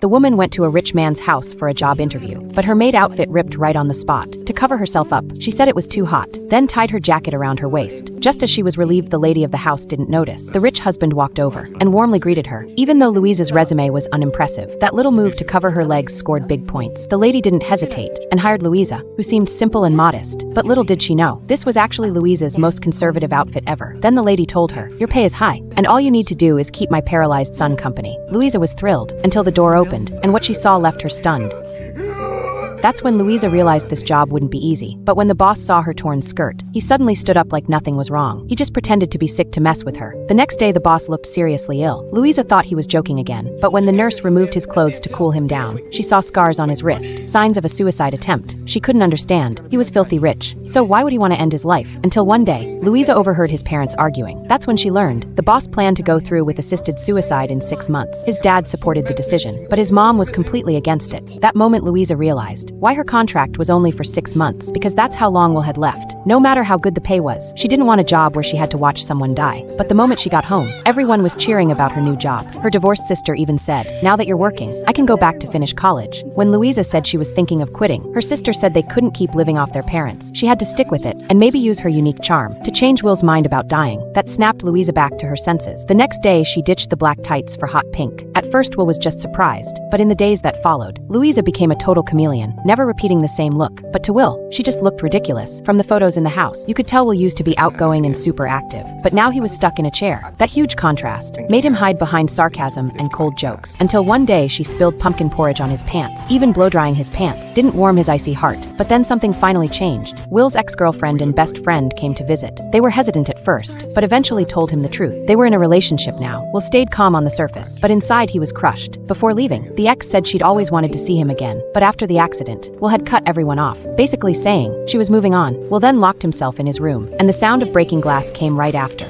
The woman went to a rich man's house for a job interview, but her maid outfit ripped right on the spot. To cover herself up, she said it was too hot, then tied her jacket around her waist. Just as she was relieved the lady of the house didn't notice, the rich husband walked over and warmly greeted her. Even though Louisa's resume was unimpressive, that little move to cover her legs scored big points. The lady didn't hesitate and hired Louisa, who seemed simple and modest, but little did she know, this was actually Louisa's most conservative outfit ever. Then the lady told her, "Your pay is high, and all you need to do is keep my paralyzed son company." Louisa was thrilled, until the door opened, and what she saw left her stunned. That's when Louisa realized this job wouldn't be easy. But when the boss saw her torn skirt, he suddenly stood up like nothing was wrong. He just pretended to be sick to mess with her. The next day the boss looked seriously ill. Louisa thought he was joking again, but when the nurse removed his clothes to cool him down, she saw scars on his wrist, signs of a suicide attempt. She couldn't understand. He was filthy rich, so why would he want to end his life? Until one day, Louisa overheard his parents arguing. That's when she learned the boss planned to go through with assisted suicide in 6 months. His dad supported the decision, but his mom was completely against it. That moment Louisa realized why her contract was only for 6 months, because that's how long Will had left. No matter how good the pay was, she didn't want a job where she had to watch someone die. But the moment she got home, everyone was cheering about her new job. Her divorced sister even said, "Now that you're working, I can go back to finish college." When Louisa said she was thinking of quitting, her sister said they couldn't keep living off their parents. She had to stick with it, and maybe use her unique charm to change Will's mind about dying. That snapped Louisa back to her senses. The next day, she ditched the black tights for hot pink. At first, Will was just surprised, but in the days that followed, Louisa became a total chameleon, never repeating the same look. But to Will, she just looked ridiculous. From the photos in the house, you could tell Will used to be outgoing and super active, but now he was stuck in a chair. That huge contrast made him hide behind sarcasm and cold jokes, until one day she spilled pumpkin porridge on his pants. Even blow-drying his pants didn't warm his icy heart. But then something finally changed. Will's ex-girlfriend and best friend came to visit. They were hesitant at first, but eventually told him the truth. They were in a relationship now. Will stayed calm on the surface, but inside he was crushed. Before leaving, the ex said she'd always wanted to see him again, but after the accident, Will had cut everyone off, basically saying she was moving on. Will then locked himself in his room, and the sound of breaking glass came right after.